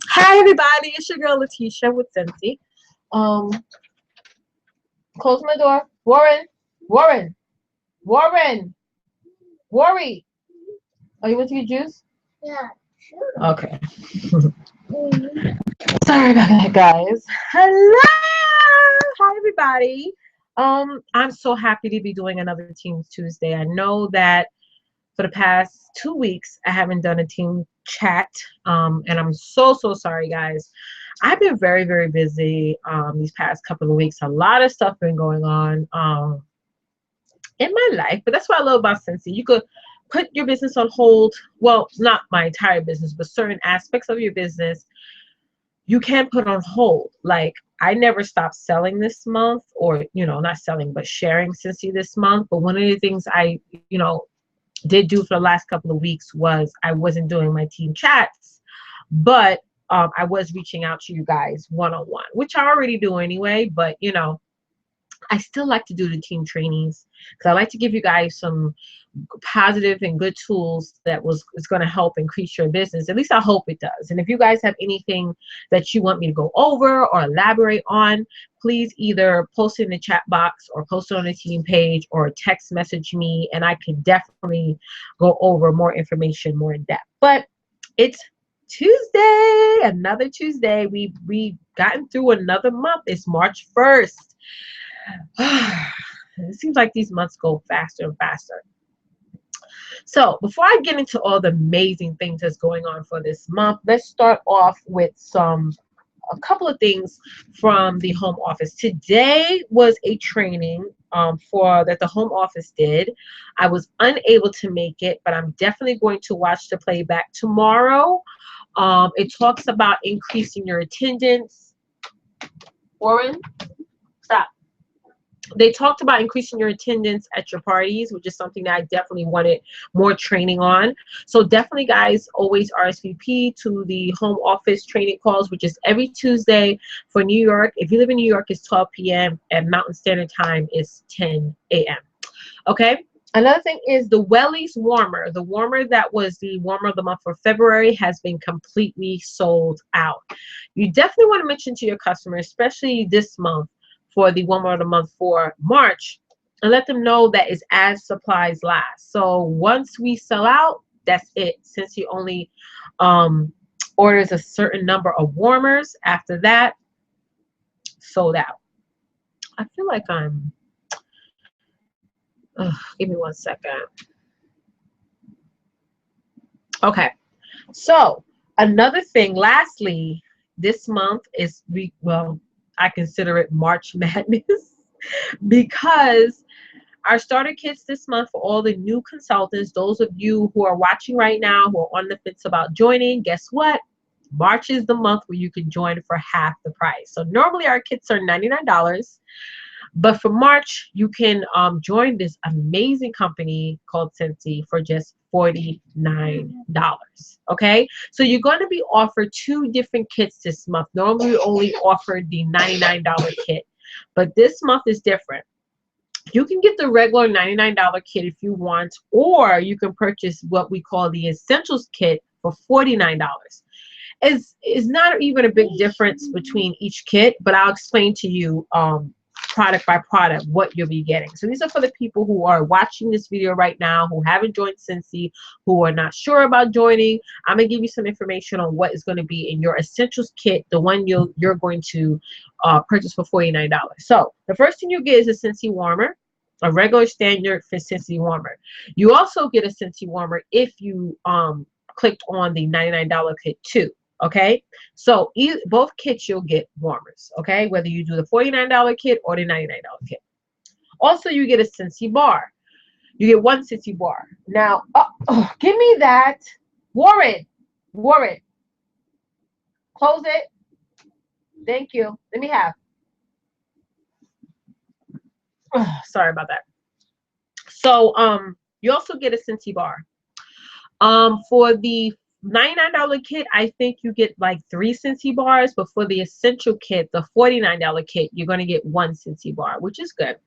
Hi everybody, it's your girl Letitia with Scentsy. Close my door. Warren, Worry. Oh, you want to get juice? Yeah, sure. Okay. Sorry about that, guys. Hello, hi everybody. I'm so happy to be doing another Team Tuesday. I know that for the past 2 weeks I haven't done a team chat, and I'm so sorry, guys. I've been very busy these past couple of weeks. A lot of stuff been going on in my life, but that's what I love about Scentsy. You could put your business on hold. Well, not my entire business, but certain aspects of your business you can put on hold. Like, I never stopped selling this month, or not selling but sharing Scentsy this month. But one of the things I did do for the last couple of weeks was I wasn't doing my team chats, but I was reaching out to you guys one-on-one, which I already do anyway. But I still like to do the team trainings because I like to give you guys some positive and good tools that is going to help increase your business. At least I hope it does. And if you guys have anything that you want me to go over or elaborate on, please either post it in the chat box or post it on the team page or text message me, and I can definitely go over more information more in depth. But it's Tuesday, another Tuesday. We gotten through another month. It's March 1st. It seems like these months go faster and faster. So before I get into all the amazing things that's going on for this month, let's start off with a couple of things from the home office. Today was a training for that the home office did. I was unable to make it, but I'm definitely going to watch the playback tomorrow. It talks about increasing your attendance. Warren, stop. They talked about increasing your attendance at your parties, which is something that I definitely wanted more training on. So definitely, guys, always RSVP to the home office training calls, which is every Tuesday for New York. If you live in New York, it's 12 p.m. and Mountain Standard Time is 10 a.m. Okay. Another thing is the Wellies warmer. The warmer that was the warmer of the month for February has been completely sold out. You definitely want to mention to your customers, especially this month, for the warmer of the month for March, and let them know that it's as supplies last. So once we sell out, that's it. Since he only orders a certain number of warmers, after that, sold out. I feel like give me 1 second. Okay. So another thing, lastly, this month is I consider it March Madness because our starter kits this month for all the new consultants, those of you who are watching right now who are on the fence about joining, guess what? March is the month where you can join for half the price. So normally our kits are $99, but for March you can join this amazing company called Scentsy for just $49. Okay, so you're going to be offered 2 different kits this month. Normally we only offer the $99 kit, but this month is different. You can get the regular $99 kit if you want, or you can purchase what we call the Essentials kit for $49. It's not even a big difference between each kit, but I'll explain to you product by product what you'll be getting. So these are for the people who are watching this video right now who haven't joined Scentsy, who are not sure about joining. I'm gonna give you some information on what is going to be in your Essentials kit, the one you're going to purchase for $49. So the first thing you get is a Scentsy warmer, a regular standard for Scentsy warmer. You also get a Scentsy warmer if you clicked on the $99 kit too. Okay, so both kits you'll get warmers. Okay, whether you do the $49 kit or the $99 kit. Also, you get a Scentsy bar. You get 1 Scentsy bar. Now, give me that, Warren. Close it. Thank you. Let me have. Sorry about that. So, you also get a Scentsy bar. For the $99 kit, I think you get like 3 Scentsy bars, but for the essential kit, the $49 kit, you're going to get 1 Scentsy bar, which is good.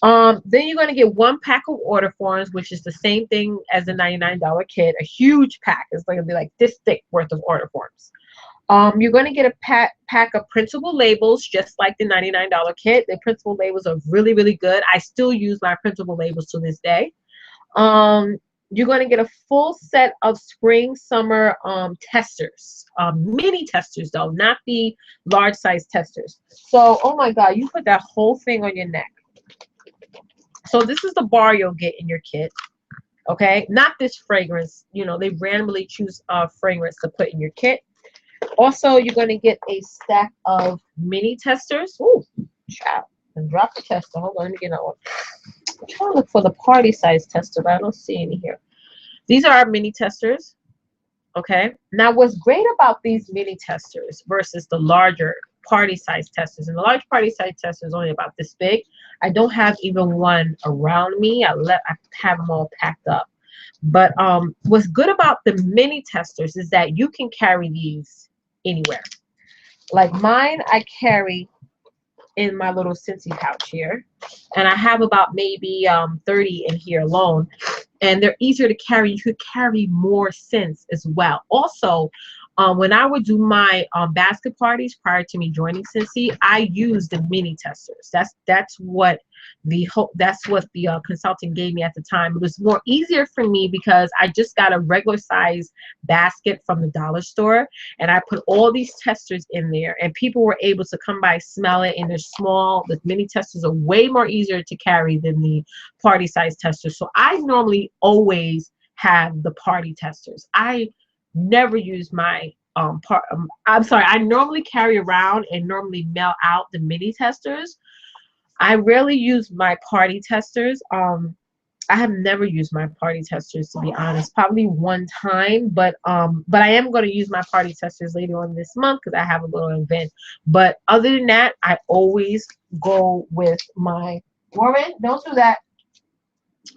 Then you're going to get 1 pack of order forms, which is the same thing as the $99 kit. A huge pack. It's going to be like this thick worth of order forms. You're going to get a pack of printable labels, just like the $99 kit. The printable labels are really, really good. I still use my printable labels to this day. You're going to get a full set of spring, summer testers. Mini testers, though, not the large size testers. So, oh my God, you put that whole thing on your neck. So this is the bar you'll get in your kit. Okay, not this fragrance. You know, they randomly choose a fragrance to put in your kit. Also, you're going to get a stack of mini testers. Ooh, child. And drop the tester. Hold on, let me get that one. I'm trying to look for the party size tester, but I don't see any here. These are our mini testers. Okay. Now, what's great about these mini testers versus the larger party size testers, and the large party size tester is only about this big. I don't have even one around me. I have them all packed up. But what's good about the mini testers is that you can carry these anywhere. Like mine, I carry in my little Scentsy pouch here, and I have about maybe 30 in here alone, and they're easier to carry. You could carry more scents as well. Also, when I would do my basket parties prior to me joining Scentsy, I used the mini testers. That's what the consultant gave me at the time. It was more easier for me because I just got a regular size basket from the dollar store, and I put all these testers in there, and people were able to come by, smell it, and they're small. The mini testers are way more easier to carry than the party size testers. So I normally always have the party testers. I never use my I normally carry around and normally mail out the mini testers. I rarely use my party testers. I have never used my party testers, to be honest. Probably one time, but I am going to use my party testers later on this month because I have a little event. But other than that, I always go with my Warren. Don't do that.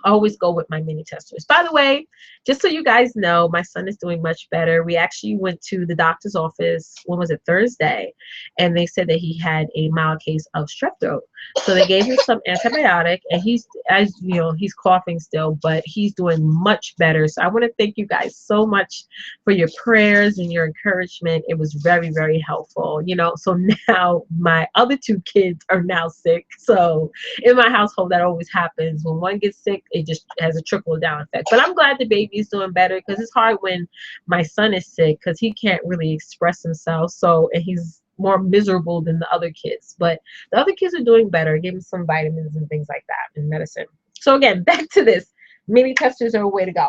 I always go with my mini testers. By the way, just so you guys know, my son is doing much better. We actually went to the doctor's office, when was it, Thursday, and they said that he had a mild case of strep throat. So they gave him some antibiotic, and he's, as you know, he's coughing still, but he's doing much better. So I want to thank you guys so much for your prayers and your encouragement. It was very, very helpful. You know, so now my other 2 kids are now sick. So in my household, that always happens. When one gets sick, it just has a trickle down effect. But I'm glad the baby's doing better, because it's hard when my son is sick because he can't really express himself. So, and he's more miserable than the other kids. But the other kids are doing better. Give him some vitamins and things like that and medicine. So again, back to this. Mini testers are a way to go.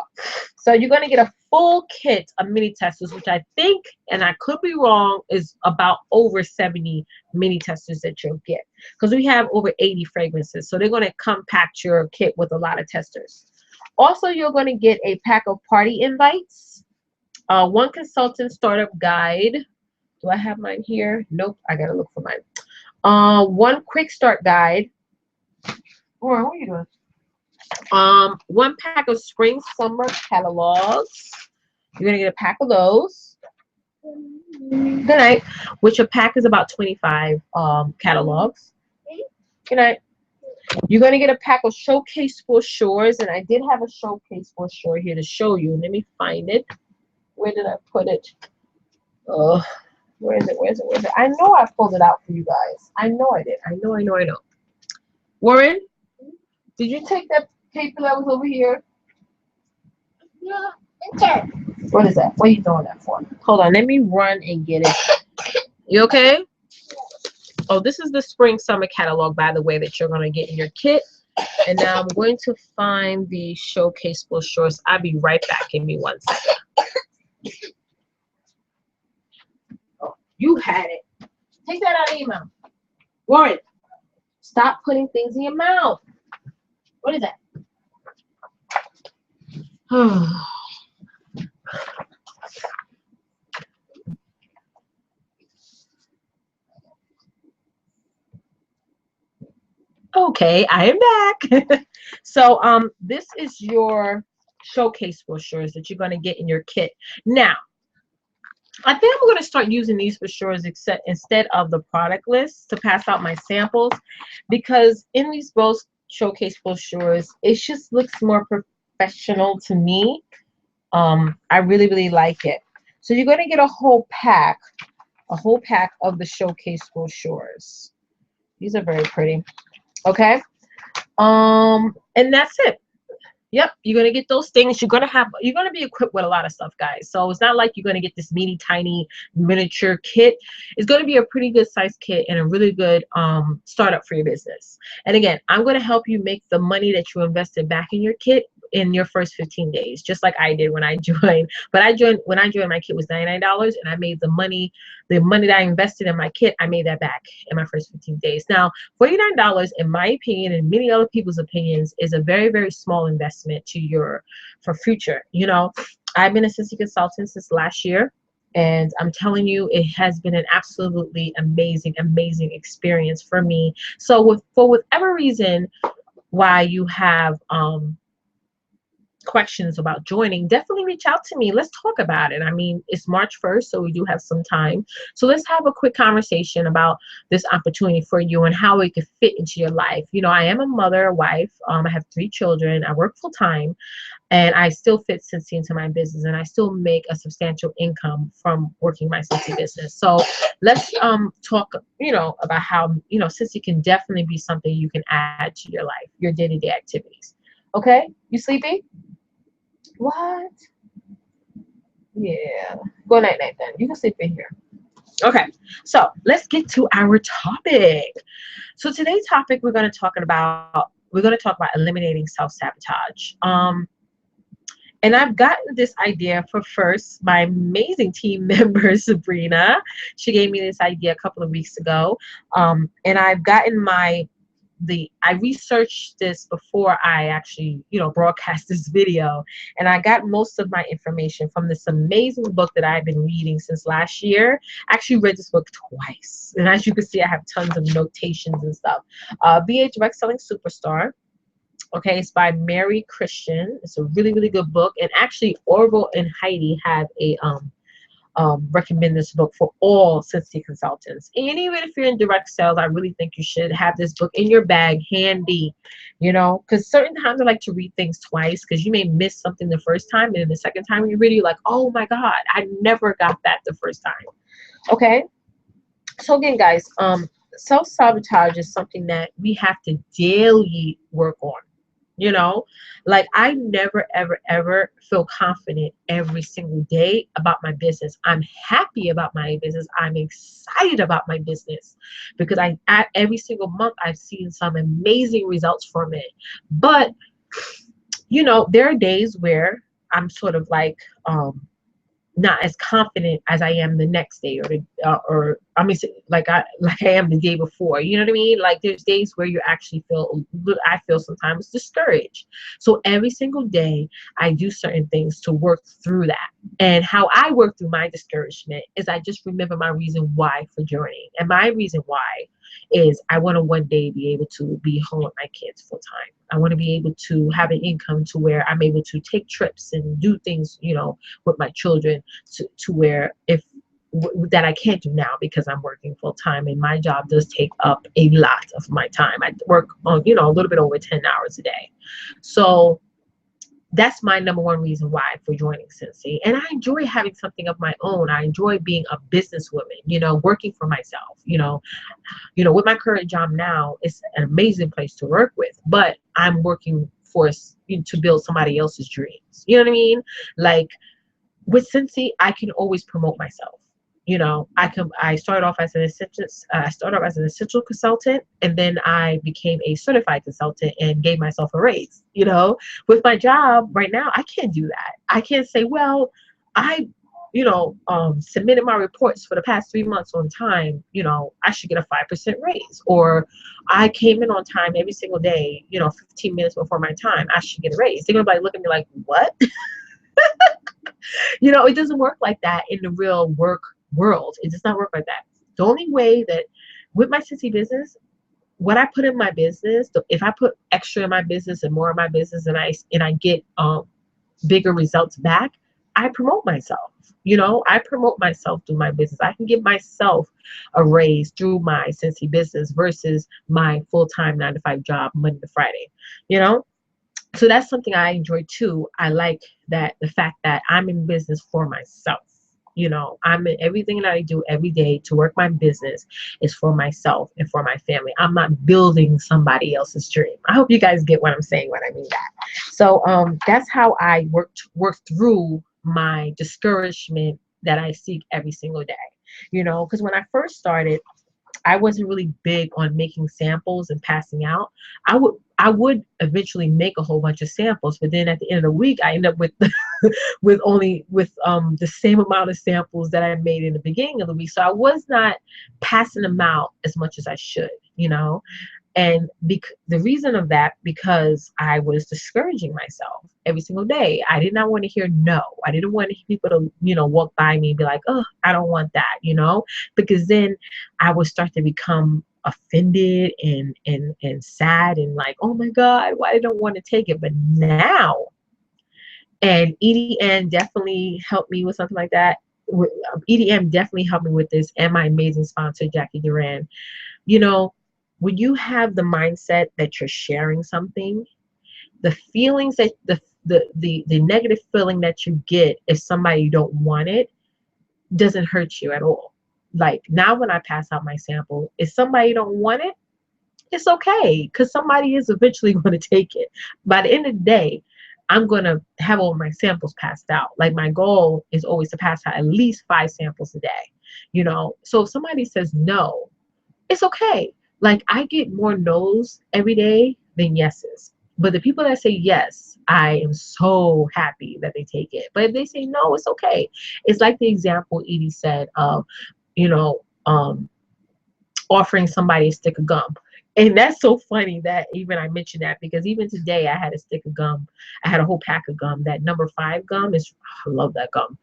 So you're going to get a full kit of mini testers, which I think, and I could be wrong, is about over 70 mini testers that you'll get, because we have over 80 fragrances. So they're going to compact your kit with a lot of testers. Also, you're going to get a pack of party invites, 1 consultant startup guide. Do I have mine here? Nope. I got to look for mine. 1 quick start guide. What are you doing? 1 pack of spring summer catalogs. You're gonna get a pack of those. Good night. Which a pack is about 25 catalogs. Good night. You're gonna get a pack of showcase brochures, and I did have a showcase brochure here to show you. Let me find it. Where did I put it? Oh, where is it? Where is it? Where is it? I know I pulled it out for you guys. I know I did. I know. Warren, did you take that paper that was over here? Yeah, okay. What is that? What are you doing that for? Hold on, let me run and get it. You okay? Oh, this is the spring summer catalog, by the way, that you're going to get in your kit. And now I'm going to find the showcase brochures. I'll be right back. Give me 1 second. Oh, you had it. Take that out of your mouth. Warren, stop putting things in your mouth. What is that? Okay, I am back. So this is your showcase brochures that you're going to get in your kit. Now, I think I'm going to start using these brochures instead of the product list to pass out my samples, because in these showcase brochures. It just looks more professional to me. I really, really like it. So you're going to get a whole pack of the showcase brochures. These are very pretty. Okay. And that's it. Yep, you're gonna get those things. You're gonna be equipped with a lot of stuff, guys. So it's not like you're gonna get this teeny tiny miniature kit. It's gonna be a pretty good size kit and a really good startup for your business. And again, I'm gonna help you make the money that you invested back in your kit in your first 15 days, just like I did when I joined. But when I joined, my kit was $99, and I made the money that I invested in my kit, I made that back in my first 15 days. Now, $49, in my opinion, and many other people's opinions, is a very, very small investment for future. I've been a Sissy consultant since last year, and I'm telling you, it has been an absolutely amazing, amazing experience for me. So, for whatever reason why you have questions about joining, definitely reach out to me. Let's talk about it. I mean, it's March 1st, so we do have some time. So let's have a quick conversation about this opportunity for you and how it could fit into your life. I am a mother, a wife. I have 3 children. I work full time, and I still fit Cincy into my business, and I still make a substantial income from working my Cincy business. So let's talk, about how, Cincy can definitely be something you can add to your life, your day-to-day activities. Okay? You sleepy? What? Yeah. Go night night then. You can sleep in here. Okay. So let's get to our topic. So today's topic we're gonna talk about eliminating self-sabotage. And I've gotten this idea for first my amazing team member Sabrina. She gave me this idea a couple of weeks ago. And I've gotten I researched this before I actually, broadcast this video, and I got most of my information from this amazing book that I've been reading since last year. I actually read this book twice, and as you can see, I have tons of notations and stuff. Be a Direct Selling Superstar. Okay, it's by Mary Christian. It's a really, really good book, and actually, Orville and Heidi have a recommend this book for all Cincy consultants. And even if you're in direct sales, I really think you should have this book in your bag handy, because certain times I like to read things twice because you may miss something the first time, and then the second time you read it, you're like, oh my God, I never got that the first time. Okay. So again, guys, self-sabotage is something that we have to daily work on. You know, like I never, ever, ever feel confident every single day about my business. I'm happy about my business. I'm excited about my business because every single month I've seen some amazing results from it. But, there are days where I'm sort of like, not as confident as I am the next day, or I mean, like I am the day before. You know what I mean? Like there's days where you actually I feel sometimes discouraged. So every single day I do certain things to work through that. And how I work through my discouragement is I just remember my reason why for journeying. And my reason why is I want to one day be able to be home with my kids full time. I want to be able to have an income to where I'm able to take trips and do things, with my children to where that I can't do now because I'm working full time and my job does take up a lot of my time. I work on, a little bit over 10 hours a day. So that's my number one reason why for joining Cincy. And I enjoy having something of my own. I enjoy being a businesswoman, working for myself, with my current job now, it's an amazing place to work with, but I'm working to build somebody else's dreams. You know what I mean? Like with Cincy, I can always promote myself. I started off as an essential consultant, and then I became a certified consultant and gave myself a raise. With my job right now, I can't do that. I can't say, well, I submitted my reports for the past 3 months on time, I should get a 5% raise. Or I came in on time every single day, 15 minutes before my time, I should get a raise. They're going to be look at me like, what? It doesn't work like that in the real work world. It does not work like that. The only way that with my Cincy business, what I put in my business, if I put extra in my business and more in my business and I get bigger results back, I promote myself. I promote myself through my business. I can give myself a raise through my Cincy business versus my full-time 9 to 5 job Monday to Friday. You know, so that's something I enjoy too. I like that the fact that I'm in business for myself. I'm in everything that I do every day to work my business is for myself and for my family. I'm not building somebody else's dream. I hope you guys get what I'm saying when I mean that. So that's how I work through my discouragement that I seek every single day. Because when I first started, I wasn't really big on making samples and passing out. I would eventually make a whole bunch of samples, but then at the end of the week I end up with with the same amount of samples that I made in the beginning of the week. So I was not passing them out as much as I should. And the reason of that, because I was discouraging myself every single day. I did not want to hear no. I didn't want people to, walk by me and be like, oh, I don't want that, because then I would start to become offended and sad and like, oh my God, why I don't want to take it. But now, and EDM definitely helped me with something like that. EDM definitely helped me with this, and my amazing sponsor, Jackie Duran. You know, when you have the mindset that you're sharing something, the feelings that the negative feeling that you get if somebody don't want it doesn't hurt you at all. Like now when I pass out my sample, if somebody don't want it, it's okay because somebody is eventually going to take it. By the end of the day, I'm going to have all my samples passed out. Like my goal is always to pass out at least 5 samples a day. So if somebody says no, it's okay. Like I get more no's every day than yeses. But the people that say yes, I am so happy that they take it. But if they say no, it's okay. It's like the example Edie said of, you know, um, offering somebody a stick of gum. And that's so funny that even I mentioned that because even today I had a stick of gum. I had a whole pack of gum. That number 5 gum is, I love that gum.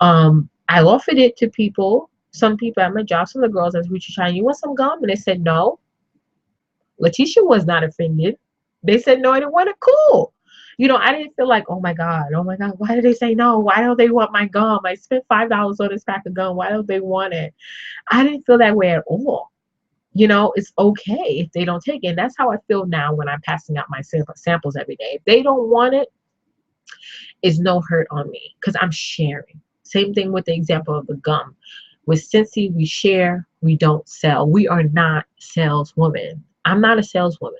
I offered it to people, some people at my job, some of the girls I was reaching out, you want some gum? And they said no. Letitia was not offended. They said no, I didn't want it. Cool. I didn't feel like, oh my God, why did they say no? Why don't they want my gum? I spent $5 on this pack of gum. Why don't they want it? I didn't feel that way at all. It's okay if they don't take it. And that's how I feel now when I'm passing out my samples every day. If they don't want it, it's no hurt on me because I'm sharing. Same thing with the example of the gum. With Cincy, we share, we don't sell. We are not saleswomen. I'm not a saleswoman.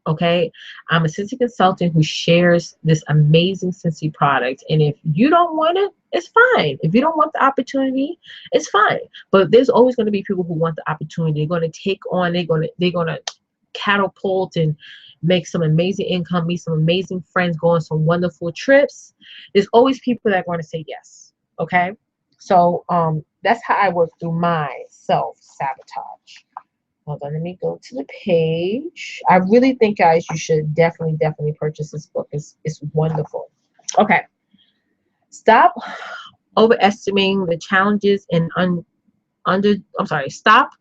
Okay. I'm a Cincy consultant who shares this amazing Cincy product. And if you don't want it, it's fine. If you don't want the opportunity, it's fine. But there's always going to be people who want the opportunity. They're going to take on, they're going to catapult and make some amazing income, meet some amazing friends, go on some wonderful trips. There's always people that are going to say yes. Okay. So that's how I work through my self-sabotage. Hold on, let me go to the page. I really think, guys, you should definitely purchase this book. It's wonderful. Okay. Stop overestimating the challenges and stop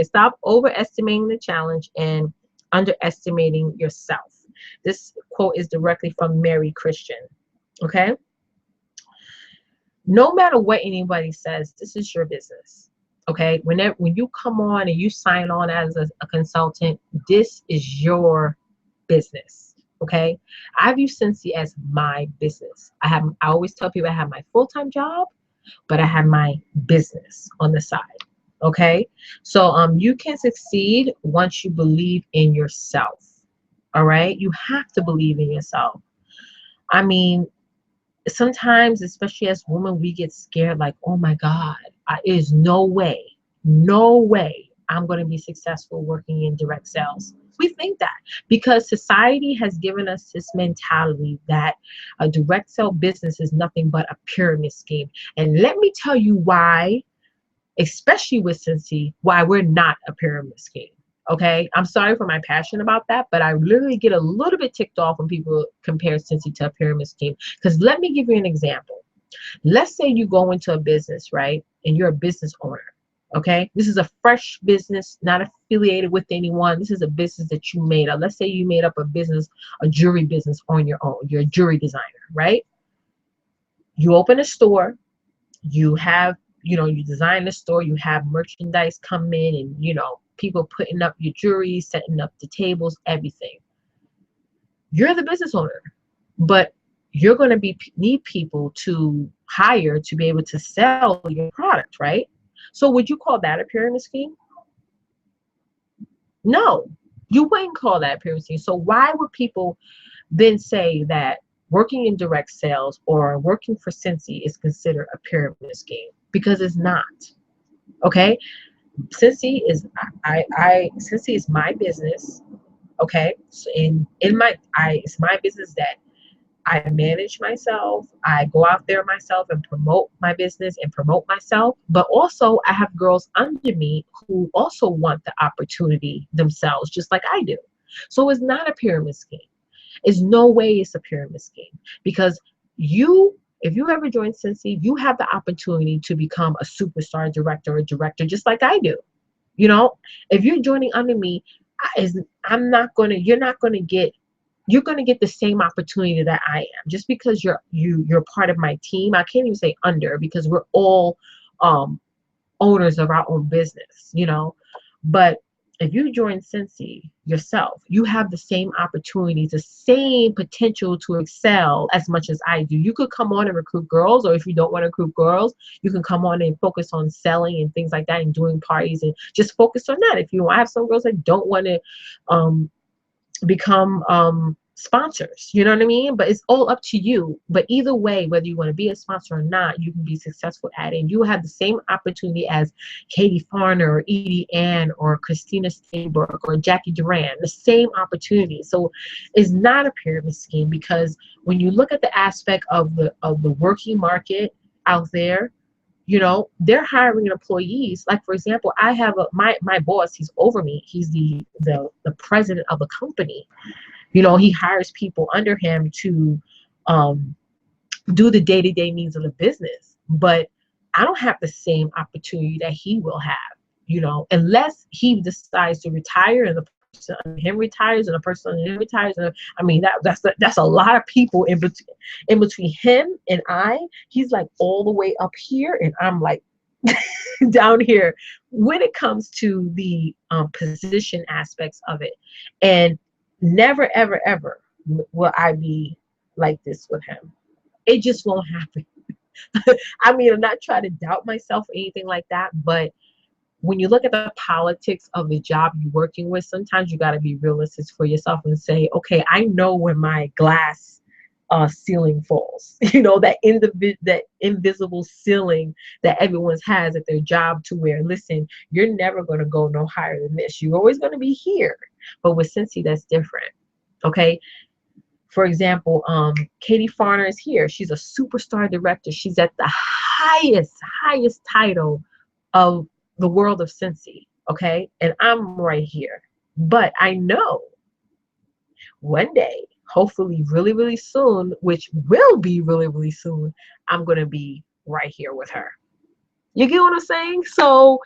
stop overestimating the challenge and underestimating yourself. This quote is directly from Mary Christian. Okay. No matter what anybody says, this is your business. Okay. When you come on and you sign on as a consultant, this is your business. Okay. I view Cincy as my business. I always tell people I have my full-time job, but I have my business on the side. Okay. So you can succeed once you believe in yourself. All right. You have to believe in yourself. I mean, sometimes, especially as women, we get scared like, oh my God, there's no way I'm going to be successful working in direct sales. We think that because society has given us this mentality that a direct sale business is nothing but a pyramid scheme. And let me tell you why, especially with Cincy, why we're not a pyramid scheme. Okay, I'm sorry for my passion about that, but I literally get a little bit ticked off when people compare Cincy to a pyramid scheme. Because let me give you an example. Let's say you go into a business, right, and you're a business owner. Okay, this is a fresh business, not affiliated with anyone. This is a business that you made up. Let's say you made up a business, a jewelry business on your own. You're a jewelry designer, right? You open a store, you have, you design the store, you have merchandise come in, and people putting up your jewelry, setting up the tables, everything. You're the business owner, but you're going to be need people to hire to be able to sell your product, right? So would you call that a pyramid scheme? No, you wouldn't call that a pyramid scheme. So why would people then say that working in direct sales or working for Cincy is considered a pyramid scheme? Because it's not. Okay, Cincy is Cincy is my business. Okay, so in my I it's my business that I manage myself. I go out there myself and promote my business and promote myself. But also, I have girls under me who also want the opportunity themselves, just like I do. So it's not a pyramid scheme. It's no way it's a pyramid scheme because if you ever join Cincy, you have the opportunity to become a superstar director or director, just like I do. You know, if you're joining under me, I'm not gonna. You're gonna get the same opportunity that I am. Just because you're part of my team, I can't even say under because we're all um, owners of our own business. But if you join Cincy yourself, you have the same opportunities, the same potential to excel as much as I do. You could come on and recruit girls, or if you don't want to recruit girls, you can come on and focus on selling and things like that and doing parties and just focus on that. If you I have some girls that don't want to um, become sponsors, you know what I mean? But it's all up to you. But either way, whether you want to be a sponsor or not, you can be successful at it. And you have the same opportunity as Katie Farner or Edie Ann or Christina Steinberg or Jackie Duran, the same opportunity. So it's not a pyramid scheme because when you look at the aspect of the working market out there, they're hiring employees. Like for example, I have my boss, he's over me, he's the president of a company. He hires people under him to um, do the day-to-day needs of the business. But I don't have the same opportunity that he will have, unless he decides to retire and the person under him retires and the person under him retires. And I mean, that's a lot of people in between him and I. He's like all the way up here, and I'm like down here when it comes to the position aspects of it. And never, ever, ever will I be like this with him. It just won't happen. I mean, I'm not trying to doubt myself or anything like that, but when you look at the politics of the job you're working with, sometimes you got to be realistic for yourself and say, okay, I know when my glass ceiling falls. That invisible ceiling that everyone has at their job, to where, listen, you're never going to go no higher than this. You're always going to be here. But with Cincy, that's different. Okay. For example, Katie Farner is here. She's a superstar director. She's at the highest title of the world of Cincy. Okay. And I'm right here. But I know one day, hopefully really, really soon, which will be really, really soon, I'm going to be right here with her. You get what I'm saying? So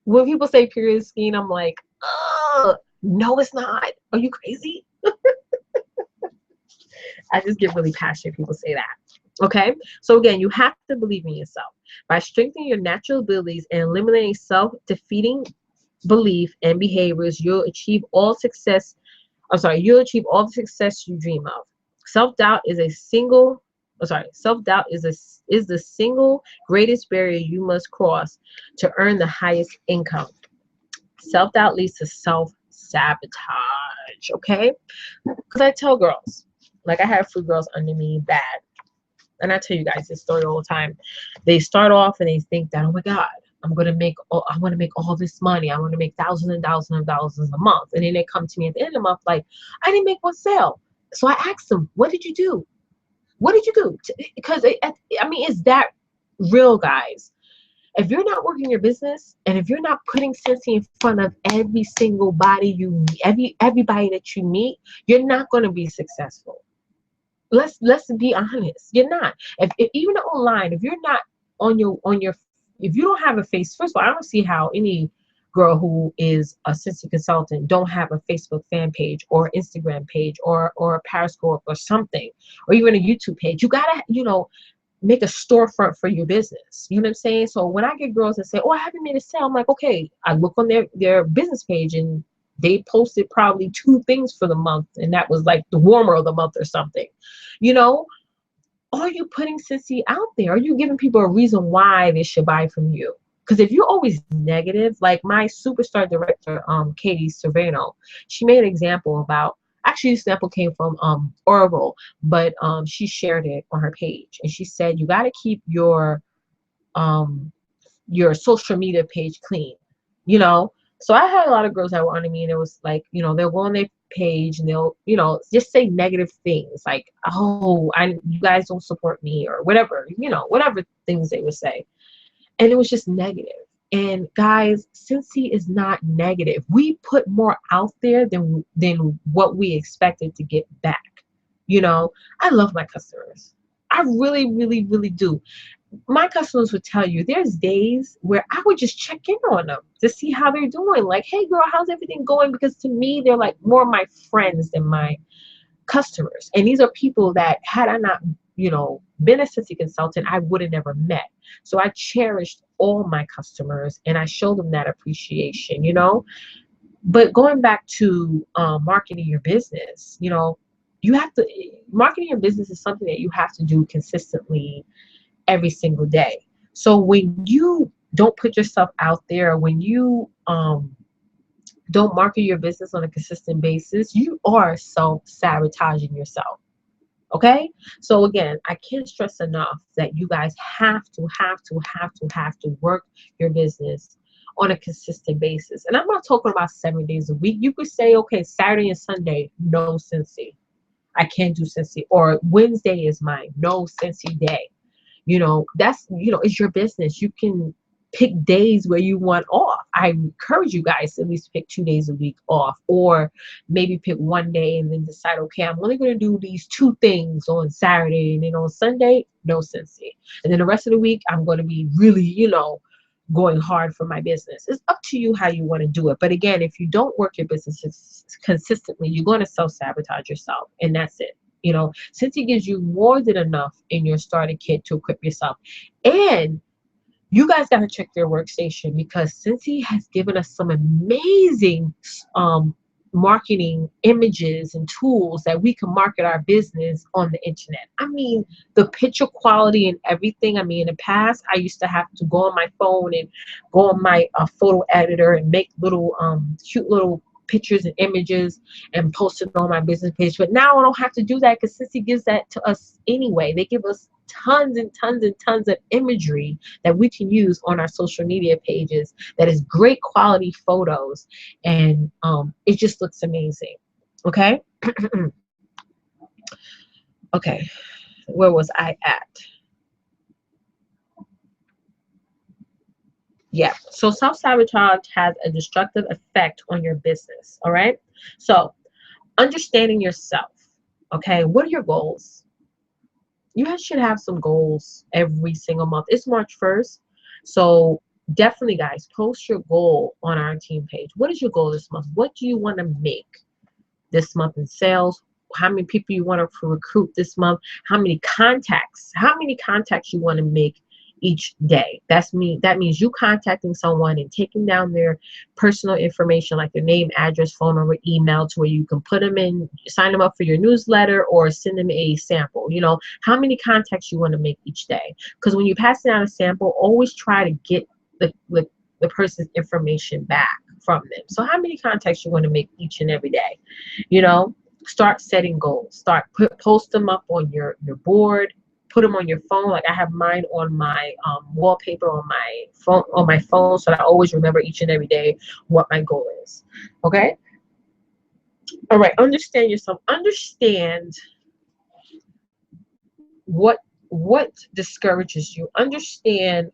when people say period scheme, I'm like, no, it's not. Are you crazy? I just get really passionate when people say that. Okay? So again, you have to believe in yourself. By strengthening your natural abilities and eliminating self-defeating belief and behaviors, you'll achieve all the success you dream of. Self-doubt is a single Self-doubt is the single greatest barrier you must cross to earn the highest income. Self-doubt leads to self-sabotage. Okay? Because I tell girls, like I have 3 girls under me bad. And I tell you guys this story all the time. They start off and they think that, oh my God, I want to make all this money. I want to make thousands and thousands and thousands a month. And then they come to me at the end of the month like, I didn't make one sale. So I asked them, what did you do? What did you do? Because I mean, it's that real, guys. If you're not working your business, and if you're not putting Cincy in front of everybody that you meet, you're not going to be successful. Let's be honest. You're not. If even online, if you're not on your if you don't have a face, first of all, I don't see how any girl who is a Cincy consultant don't have a Facebook fan page or Instagram page or a Periscope or something, or even a YouTube page. You gotta, make a storefront for your business. You know what I'm saying? So when I get girls that say, "Oh, I haven't made a sale," I'm like, okay, I look on their business page and they posted probably 2 things for the month, and that was like the warmer of the month or something. You know, are you putting Sissy out there? Are you giving people a reason why they should buy from you? Because if you're always negative, like my superstar director, Katie Cervano, she made an example about. Actually, this example came from Oracle, but she shared it on her page, and she said you got to keep um, your social media page clean, you know. So I had a lot of girls that were under me, and it was like, they'll go on their page and they'll, just say negative things like, "Oh, you guys don't support me," or whatever, whatever things they would say. And it was just negative. And guys, Cincy is not negative. We put more out there than what we expected to get back. I love my customers. I really, really, really do. My customers would tell you there's days where I would just check in on them to see how they're doing. Like, "Hey girl, how's everything going?" Because to me, they're like more my friends than my customers. And these are people that had I not, been a Sissy consultant, I would have never met. So I cherished all my customers and I showed them that appreciation. But going back to marketing your business, you have to marketing your business is something that you have to do consistently every single day. So when you don't put yourself out there, when you don't market your business on a consistent basis, you are self-sabotaging yourself. Okay? So again, I can't stress enough that you guys have to work your business on a consistent basis. And I'm not talking about 7 days a week. You could say, okay, Saturday and Sunday, no Cincy. I can't do Cincy. Or Wednesday is my no Cincy day. That's, it's your business. You can pick days where you want off. I encourage you guys to at least pick 2 days a week off, or maybe pick one day and then decide, okay, I'm only going to do these 2 things on Saturday, and then on Sunday, no Cincy. And then the rest of the week, I'm going to be really, going hard for my business. It's up to you how you want to do it. But again, if you don't work your business consistently, you're going to self-sabotage yourself, and that's it. Since it gives you more than enough in your starter kit to equip yourself. And you guys got to check their workstation, because since he has given us some amazing um, marketing images and tools that we can market our business on the internet. I mean, the picture quality and everything. I mean, in the past, I used to have to go on my phone and go on my photo editor and make little cute little pictures and images and post it on my business page. But now I don't have to do that, because since he gives that to us anyway, they give us tons and tons and tons of imagery that we can use on our social media pages, that is great quality photos, and it just looks amazing. Okay. Okay, where was I at? Yeah, so self-sabotage has a destructive effect on your business. All right, so understanding yourself. Okay, what are your goals? You guys should have some goals every single month. It's March 1st. So definitely, guys, post your goal on our team page. What is your goal this month? What do you want to make this month in sales? How many people you want to recruit this month? How many contacts you want to make each day? That means you contacting someone and taking down their personal information, like their name, address, phone number, email, to where you can put them in, sign them up for your newsletter, or send them a sample. How many contacts you want to make each day. Because when you're passing out a sample, always try to get the person's information back from them. So how many contacts you want to make each and every day? you know Start setting goals. Post them up on your board. Put them on your phone. Like, I have mine on my wallpaper on my phone, so that I always remember each and every day what my goal is. Okay. All right. Understand yourself. Understand what discourages you. Understand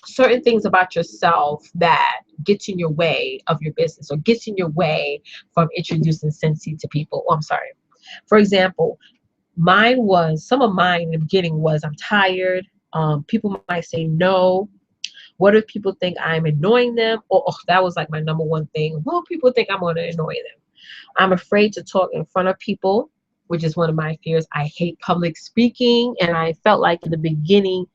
certain things about yourself that gets in your way of your business, or gets in your way from introducing Scentsy to people. Oh, I'm sorry. For example, some of mine in the beginning was, I'm tired. People might say no, What if people think I'm annoying them? Oh, that was like my number one thing. Will people think I'm going to annoy them? I'm afraid to talk in front of people, which is one of my fears. I hate public speaking, and I felt like in the beginning,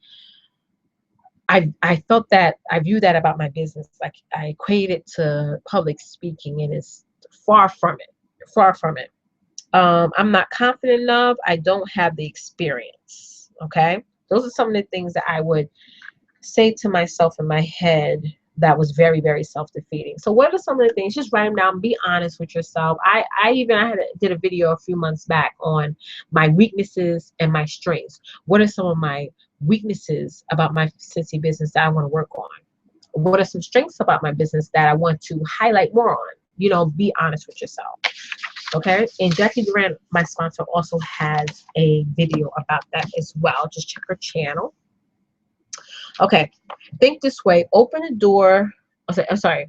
I felt that I view that about my business. Like I equate it to public speaking, and it's far from it. Far from it. I'm not confident enough. I don't have the experience. Okay, those are some of the things that I would say to myself in my head that was very, very self-defeating. So what are some of the things? Just write them down. Be honest with yourself. Did a video a few months back on my weaknesses and my strengths. What are some of my weaknesses about my Cincy business that I want to work on? What are some strengths about my business that I want to highlight more on? Be honest with yourself. Okay. And Jackie Duran, my sponsor, also has a video about that as well. Just check her channel. Okay, think this way. Open a door. I'm sorry.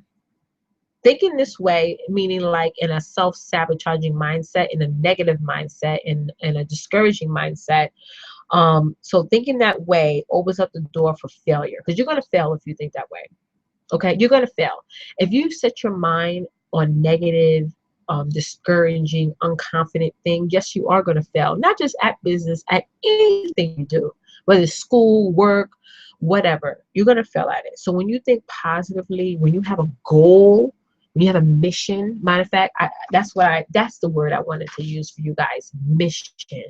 Thinking this way, meaning like in a self-sabotaging mindset, in a negative mindset, in a discouraging mindset. So thinking that way opens up the door for failure because you're going to fail if you think that way. Okay, you're going to fail. If you set your mind on negative, discouraging, unconfident thing, yes, you are going to fail. Not just at business, at anything you do, whether it's school, work, whatever, you're going to fail at it. So when you think positively, when you have a goal, when you have a mission, matter of fact, that's the word I wanted to use for you guys, mission.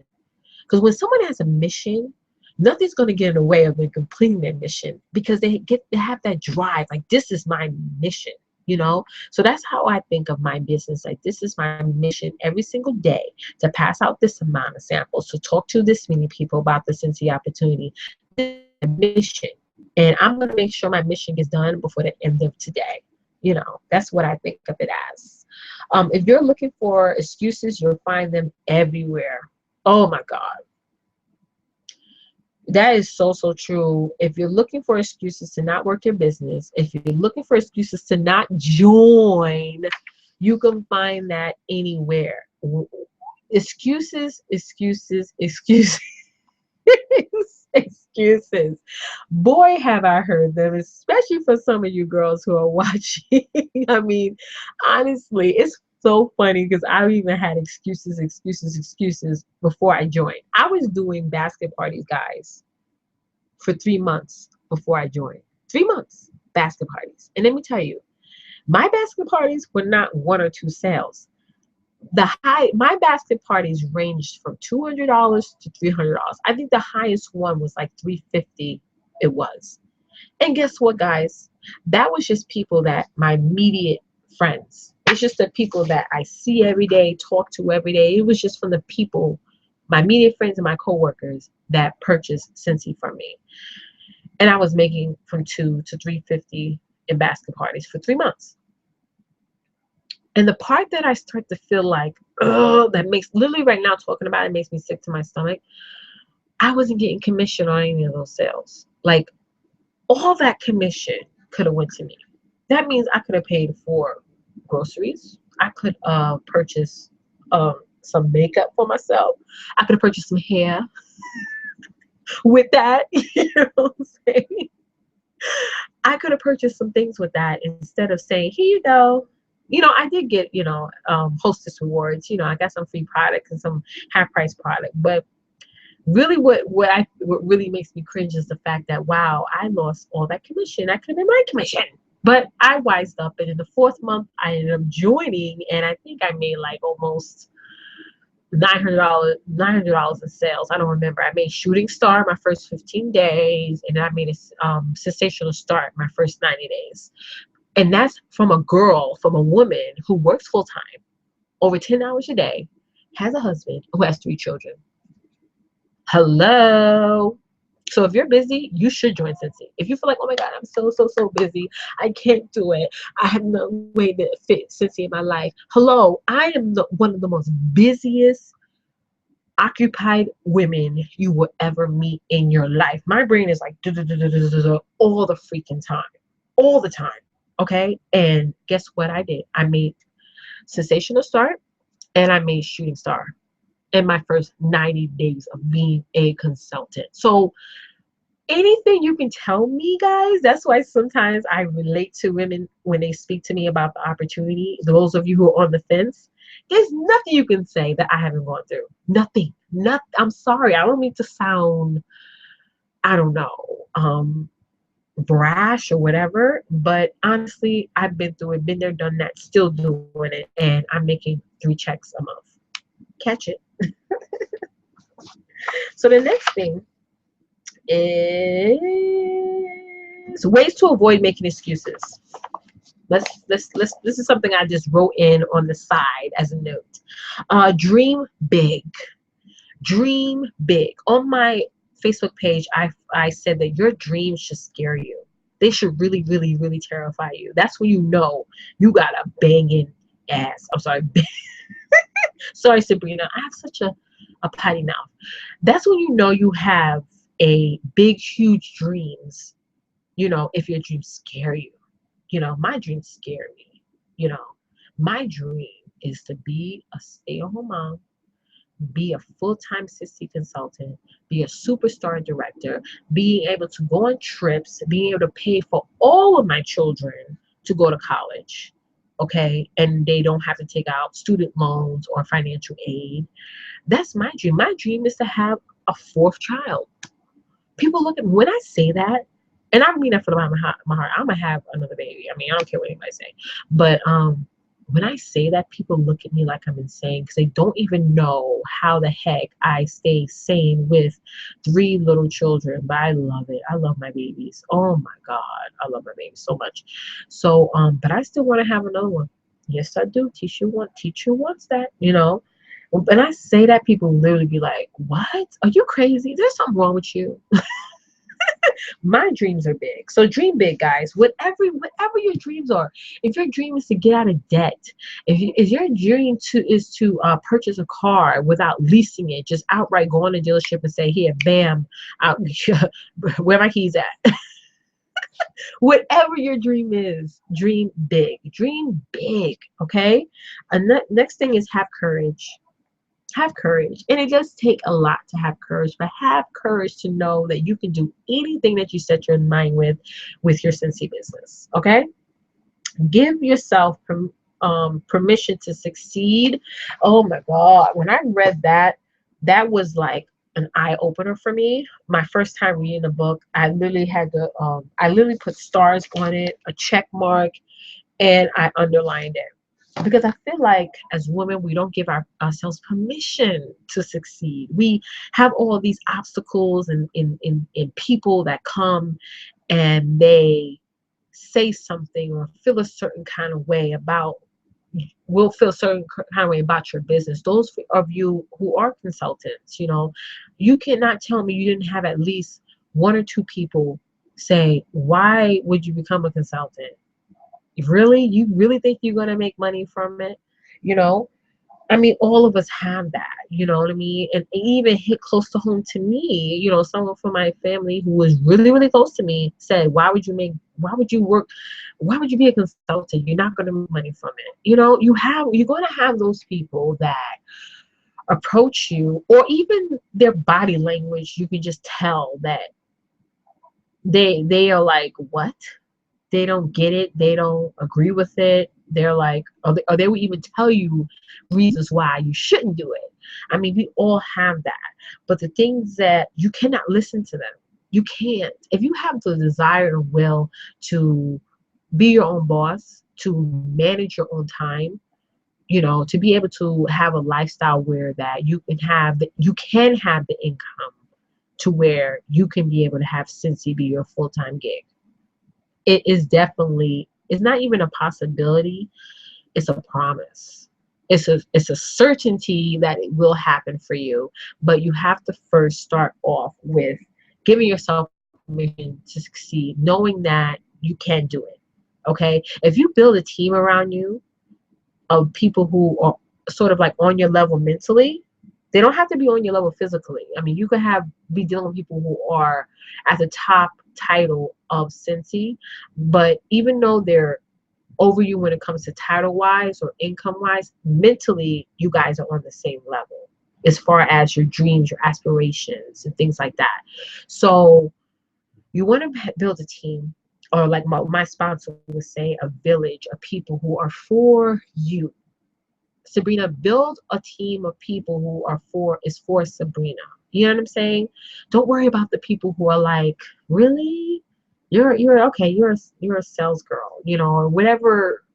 Because when someone has a mission, nothing's going to get in the way of them completing their mission because they have that drive. Like, this is my mission. So that's how I think of my business. Like, this is my mission every single day to pass out this amount of samples, to talk to this many people about the Cincy opportunity. This is my mission. And I'm going to make sure my mission gets done before the end of today. That's what I think of it as. If you're looking for excuses, you'll find them everywhere. Oh my God. That is so, so true. If you're looking for excuses to not work your business, if you're looking for excuses to not join, you can find that anywhere. Excuses, excuses, excuses. Excuses. Boy, have I heard them, especially for some of you girls who are watching. I mean, honestly, it's so funny because I even had excuses, excuses, excuses before I joined. I was doing basket parties, guys, for 3 months before I joined. 3 months basket parties. And let me tell you, my basket parties were not one or two sales. My basket parties ranged from $200 to $300. I think the highest one was like $350. It was. And guess what, guys? That was just people that my immediate friends. It's just the people that I see every day, talk to every day. It was just from the people, my immediate friends and my coworkers that purchased Cincy from me. And I was making from $200 to $350 in basket parties for 3 months. And the part that I start to feel like, oh, that makes, literally right now talking about it makes me sick to my stomach. I wasn't getting commission on any of those sales. Like, all that commission could have went to me. That means I could have paid for groceries. I could purchase some makeup for myself. I could have purchased some hair with that. You know what I'm saying? I could have purchased some things with that instead of saying, here you go. I did get, hostess rewards. I got some free products and some half price product. But really what really makes me cringe is the fact that, wow, I lost all that commission. That could have been my commission. But I wised up, and in the 4th month, I ended up joining, and I think I made like almost $900 in sales. I don't remember. I made Shooting Star my first 15 days, and then I made a Sensational Start my first 90 days. And that's from a woman who works full time, over 10 hours a day, has a husband who has 3 children. Hello. So if you're busy, you should join Cincy. If you feel like, oh my God, I'm so, so, so busy, I can't do it, I have no way to fit Cincy in my life. Hello, I am one of the most busiest occupied women you will ever meet in your life. My brain is like all the freaking time, all the time. Okay. And guess what I did? I made Sensational Start and I made Shooting Star in my first 90 days of being a consultant. So anything you can tell me, guys. That's why sometimes I relate to women when they speak to me about the opportunity. Those of you who are on the fence, there's nothing you can say that I haven't gone through. Nothing. Not. I'm sorry. I don't mean to sound, I don't know, brash or whatever. But honestly, I've been through it, been there, done that, still doing it, and I'm making 3 checks a month. Catch it. So the next thing is ways to avoid making excuses. Let's this is something I just wrote in on the side as a note. Dream big. Dream big. On my Facebook page, I said that your dreams should scare you. They should really, really, really terrify you. That's when you know you got a banging ass. I'm sorry. Sorry, Sabrina. I have such a potty mouth. That's when you know you have a big, huge dreams. If your dreams scare you. My dreams scare me. You know, my dream is to be a stay-at-home mom, be a full-time sissy consultant, be a superstar director, being able to go on trips, being able to pay for all of my children to go to college, okay, and they don't have to take out student loans or financial aid. That's my dream. My dream is to have a fourth child. People look at when I say that, and I mean that for the bottom of my heart. I'm gonna have another baby. I mean, I don't care what anybody say, but when I say that, people look at me like I'm insane because they don't even know how the heck I stay sane with 3 little children. But I love it. I love my babies. Oh my God, I love my babies so much. So, but I still want to have another one. Yes, I do. Teacher wants that. When I say that, people literally be like, "What? Are you crazy? There's something wrong with you." My dreams are big. So dream big, guys. Whatever your dreams are. If your dream is to get out of debt, if your dream is to purchase a car without leasing it, just outright go on the dealership and say, "Here, bam, out, where my keys at?" Whatever your dream is, dream big. Dream big. Okay. And next thing is have courage. Have courage, and it does take a lot to have courage, but have courage to know that you can do anything that you set your mind with your Scentsy business. Okay, give yourself permission to succeed. Oh my God, when I read that, that was like an eye opener for me. My first time reading the book, I literally had to I literally put stars on it, a check mark, and I underlined it because I feel like as women, we don't give ourselves permission to succeed. We have all these obstacles and people that come and they say something or feel a certain kind of way about will feel a certain kind of way about your business. Those of you who are consultants, you cannot tell me you didn't have at least 1 or 2 people say, why would you become a consultant? Really? You really think you're going to make money from it? You know? I mean, all of us have that, you know what I mean? And it even hit close to home to me. Someone from my family who was really, really close to me said, why would you work, why would you be a consultant? You're not going to make money from it. You're going to have those people that approach you, or even their body language, you can just tell that they are like, what? They don't get it. They don't agree with it. They're like, or they will even tell you reasons why you shouldn't do it. I mean, we all have that. But the things that you cannot listen to them. You can't. If you have the desire and will to be your own boss, to manage your own time, to be able to have a lifestyle where that you can have the income to where you can be able to have Cincy be your full-time gig. It is definitely, it's not even a possibility, it's a promise. It's a certainty that it will happen for you, but you have to first start off with giving yourself permission to succeed, knowing that you can do it. Okay, if you build a team around you of people who are sort of like on your level mentally, they don't have to be on your level physically. I mean, you could be dealing with people who are at the top title of Cincy, but even though they're over you when it comes to title wise or income wise, mentally you guys are on the same level as far as your dreams, your aspirations, and things like that. So You want to build a team, or like my sponsor would say, a village of people who are for you. Sabrina, build a team of people who are for Sabrina. You know what I'm saying? Don't worry about the people who are like, really? You're okay, you're a sales girl, or whatever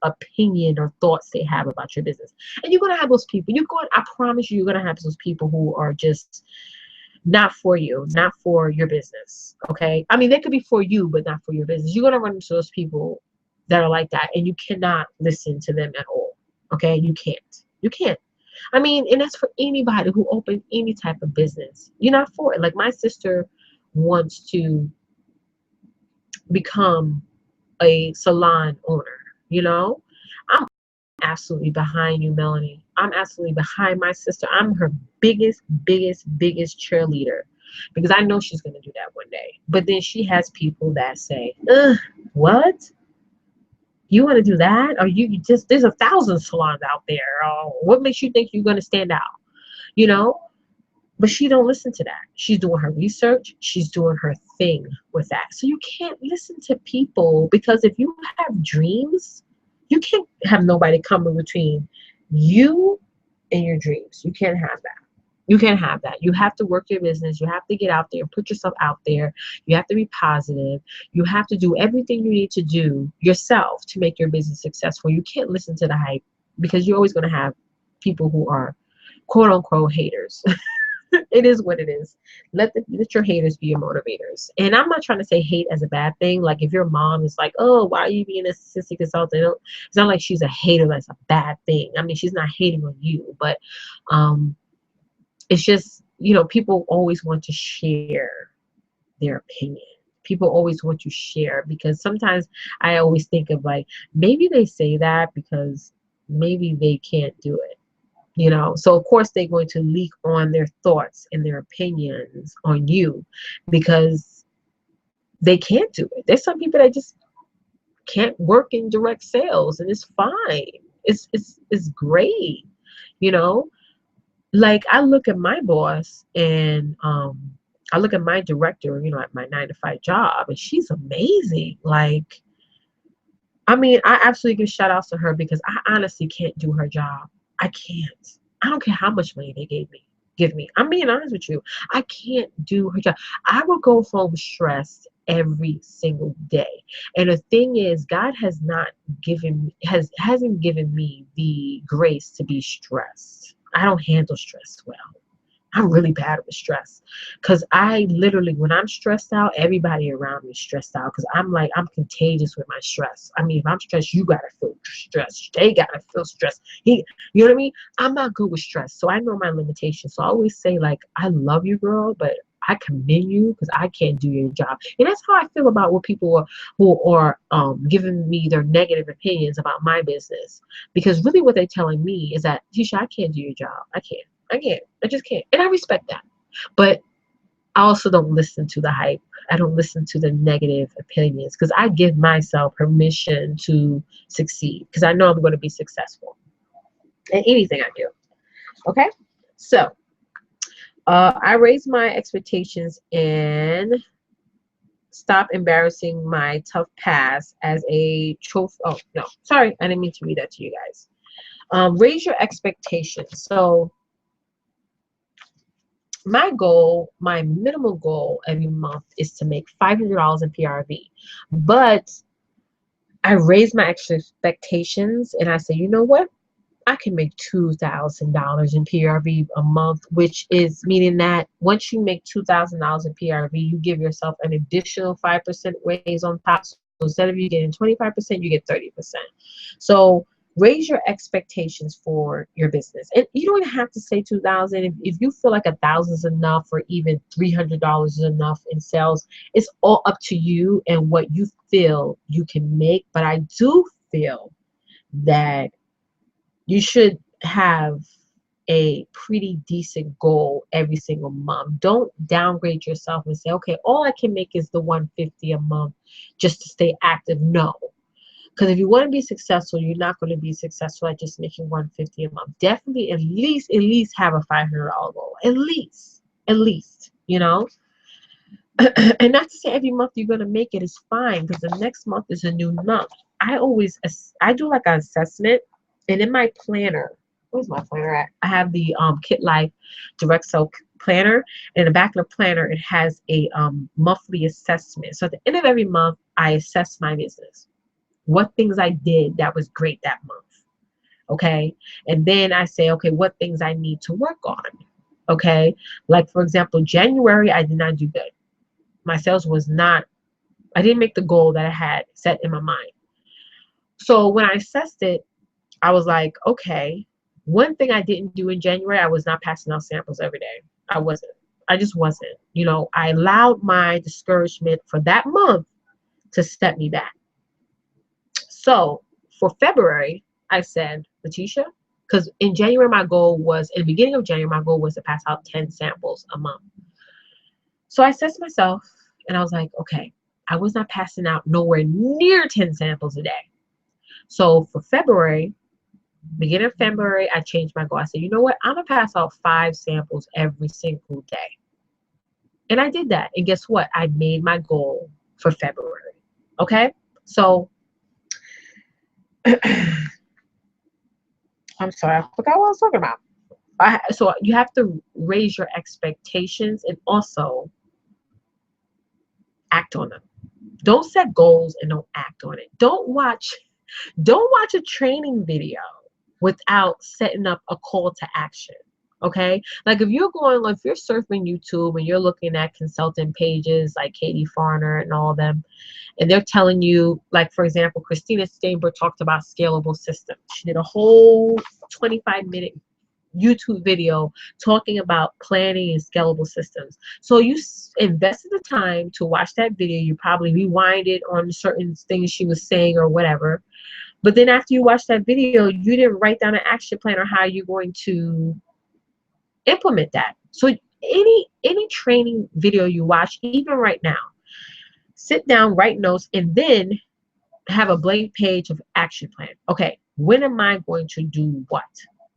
opinion or thoughts they have about your business. And you're gonna have those people. I promise you're gonna have those people who are just not for you, not for your business. Okay. I mean, they could be for you, but not for your business. You're gonna run into those people that are like that, and you cannot listen to them at all. Okay, you can't. You can't. I mean, and that's for anybody who opens any type of business. You're not for it. Like my sister wants to become a salon owner, you know? I'm absolutely behind you, Melanie. I'm absolutely behind my sister. I'm her biggest cheerleader because I know she's going to do that one day. But then she has people that say, ugh, what? You want to do that? Or you just, there's 1,000 salons out there. Oh, what makes you think you're going to stand out? You know? But she don't listen to that. She's doing her research. She's doing her thing with that. So you can't listen to people, because if you have dreams, you can't have nobody coming between you and your dreams. You can't have that. You can't have that. You have to work your business. You have to get out there, put yourself out there. You have to be positive. You have to do everything you need to do yourself to make your business successful. You can't listen to the hype, because you're always going to have people who are quote unquote haters. It is what it is. Let your haters be your motivators. And I'm not trying to say hate as a bad thing. Like if your mom is like, oh, why are you being a sissy consultant? It's not like she's a hater. That's a bad thing. I mean, she's not hating on you, but it's just, people always want to share their opinion. People always want to share, because sometimes I always think of like, maybe they say that because maybe they can't do it. So of course they're going to leak on their thoughts and their opinions on you, because they can't do it. There's some people that just can't work in direct sales, and it's fine. It's great. you know like I look at my boss, and I look at my director, at my 9 to 5 job, and she's amazing. Like, I mean, I absolutely give shout outs to her, because I honestly can't do her job. I can't. I don't care how much money they give me. I'm being honest with you. I can't do her job. I will go home stressed every single day. And the thing is, God has not hasn't given me the grace to be stressed. I don't handle stress well. I'm really bad with stress, because I literally, when I'm stressed out, everybody around me is stressed out, because I'm contagious with my stress. I mean, if I'm stressed, you gotta feel stressed. They gotta feel stressed. You know what I mean? I'm not good with stress, so I know my limitations. So I always say, like, I love you, girl, but I commend you, because I can't do your job. And that's how I feel about what people who are giving me their negative opinions about my business, because really what they're telling me is that, Tisha, I can't do your job. I can't. I can't. I just can't. And I respect that. But I also don't listen to the hype. I don't listen to the negative opinions, because I give myself permission to succeed, because I know I'm going to be successful in anything I do. Okay? So I raise my expectations and stop embarrassing my tough past as a trophy. Oh, no. Sorry. I didn't mean to read that to you guys. Raise your expectations. So my minimal goal every month is to make $500 in PRV. But I raise my expectations, and I say, you know what? I can make $2,000 in PRV a month, which is meaning that once you make $2,000 in PRV, you give yourself an additional 5% raise on top. So instead of you getting 25%, you get 30%. So raise your expectations for your business. And you don't have to say 2,000. If you feel like 1,000 is enough, or even $300 is enough in sales, it's all up to you and what you feel you can make. But I do feel that you should have a pretty decent goal every single month. Don't downgrade yourself and say, okay, all I can make is the 150 a month just to stay active. No. Because if you want to be successful, you're not going to be successful at just making 150 a month. Definitely at least have a $500 goal. At least, And not to say every month you're gonna make it is fine, because the next month is a new month. I do like an assessment, and in my planner, where's my planner at? I have the Kit Life Direct Sell planner. And in the back of the planner, it has a monthly assessment. So at the end of every month, I assess my business. What things I did that was great that month. Okay. And then I say, okay, what things I need to work on. Okay. Like for example, January, I did not do good. My sales was not, I didn't make the goal that I had set in my mind. So when I assessed it, I was like, okay, one thing I didn't do in January, I was not passing out samples every day. I wasn't. I just wasn't. I allowed my discouragement for that month to set me back. So for February, I said, Letitia, because in January, in the beginning of January, my goal was to pass out 10 samples a month. So I said to myself, and I was like, okay, I was not passing out nowhere near 10 samples a day. So for February, beginning of February, I changed my goal. I said, you know what? I'm going to pass out 5 samples every single day. And I did that. And guess what? I made my goal for February. Okay? So I'm sorry, I forgot what I was talking about. So you have to raise your expectations and also act on them. Don't set goals and don't act on it. Don't watch a training video without setting up a call to action. Okay? Like if you're surfing YouTube and you're looking at consultant pages like Katie Farner and all of them, and they're telling you, like for example, Christina Steinberg talked about scalable systems. She did a whole 25-minute YouTube video talking about planning and scalable systems. So you invested the time to watch that video. You probably rewinded on certain things she was saying or whatever. But then after you watched that video, you didn't write down an action plan or how you're going to implement that. So any training video you watch, even right now, sit down, write notes, and then have a blank page of action plan. Okay, when am I going to do what?